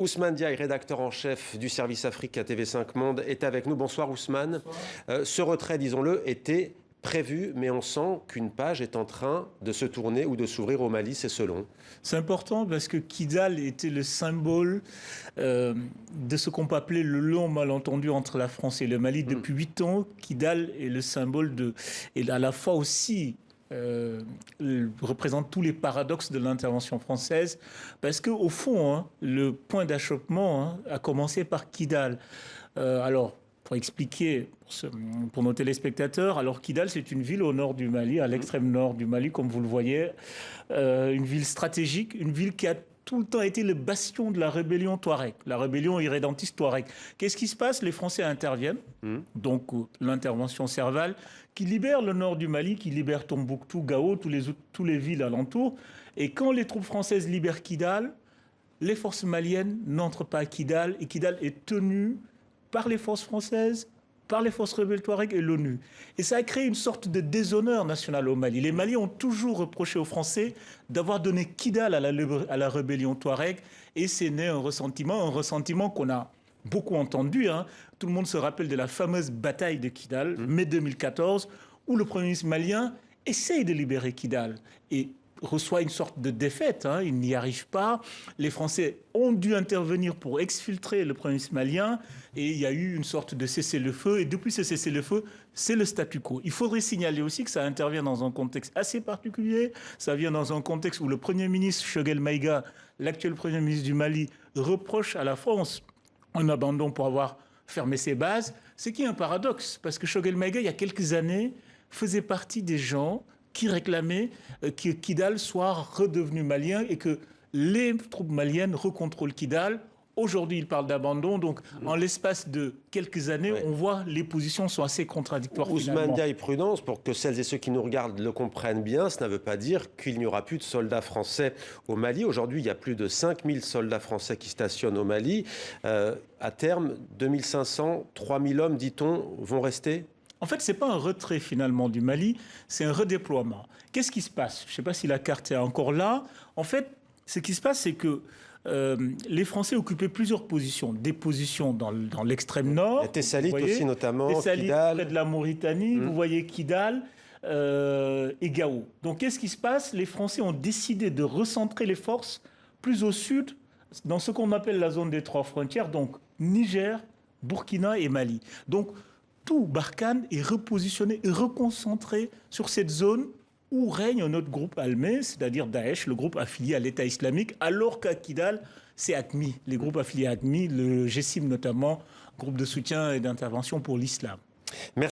Ousmane Diaye, rédacteur en chef du service Afrique à TV5 Monde, est avec nous. Bonsoir Ousmane. Ce retrait, disons-le, était prévu, mais on sent qu'une page est en train de se tourner ou de s'ouvrir au Mali, c'est selon. C'est important parce que Kidal était le symbole de ce qu'on peut appeler le long malentendu entre la France et le Mali. Depuis 8 ans, Kidal est le symbole de... et à la fois aussi... représente tous les paradoxes de l'intervention française, parce qu'au fond, le point d'achoppement a commencé par Kidal. Alors, pour expliquer pour nos téléspectateurs, alors Kidal, c'est une ville au nord du Mali, à l'extrême nord du Mali, comme vous le voyez, une ville stratégique, une ville qui a tout le temps été le bastion de la rébellion Touareg, la rébellion irrédentiste Touareg. Qu'est-ce qui se passe? Les Français interviennent, donc l'intervention Serval, qui libère le nord du Mali, qui libère Tombouctou, Gao, tous les villes alentours. Et quand les troupes françaises libèrent Kidal, les forces maliennes n'entrent pas à Kidal, et Kidal est tenu par les forces françaises, par les forces rebelles Touareg et l'ONU. Et ça a créé une sorte de déshonneur national au Mali. Les Maliens ont toujours reproché aux Français d'avoir donné Kidal à la rébellion Touareg, et c'est né un ressentiment qu'on a beaucoup entendu. Tout le monde se rappelle de la fameuse bataille de Kidal, mai 2014, où le Premier ministre malien essaye de libérer Kidal et reçoit une sorte de défaite. Il n'y arrive pas. Les Français ont dû intervenir pour exfiltrer le Premier ministre malien, et il y a eu une sorte de cessez-le-feu. Et depuis ce cessez-le-feu, c'est le statu quo. Il faudrait signaler aussi que ça intervient dans un contexte assez particulier. Ça vient dans un contexte où le Premier ministre Choguel Maïga, l'actuel Premier ministre du Mali, reproche à la France un abandon pour avoir fermé ses bases, ce qui est un paradoxe, parce que Choguel Maïga, il y a quelques années, faisait partie des gens qui réclamaient que Kidal soit redevenu malien et que les troupes maliennes recontrôlent Kidal. Aujourd'hui, il parle d'abandon. Donc, en l'espace de quelques années, on voit les positions sont assez contradictoires. Ousmane Diaye, prudence, pour que celles et ceux qui nous regardent le comprennent bien, ça ne veut pas dire qu'il n'y aura plus de soldats français au Mali. Aujourd'hui, il y a plus de 5000 soldats français qui stationnent au Mali. À terme, 2500, 3000 hommes, dit-on, vont rester ? En fait, ce n'est pas un retrait finalement du Mali, c'est un redéploiement. Qu'est-ce qui se passe? Je ne sais pas si la carte est encore là. En fait, ce qui se passe, c'est que les Français occupaient plusieurs positions. Des positions dans l'extrême nord. Tessalit aussi notamment, Tessalit, Kidal. près de la Mauritanie, vous voyez Kidal et Gao. Donc qu'est-ce qui se passe? Les Français ont décidé de recentrer les forces plus au sud, dans ce qu'on appelle la zone des trois frontières, donc Niger, Burkina et Mali. Donc tout Barkhane est repositionné et reconcentré sur cette zone où règne un autre groupe armé, c'est-à-dire Daesh, le groupe affilié à l'État islamique, alors qu'à Kidal, c'est AQMI, les groupes affiliés à AQMI, le GSIM notamment, groupe de soutien et d'intervention pour l'islam.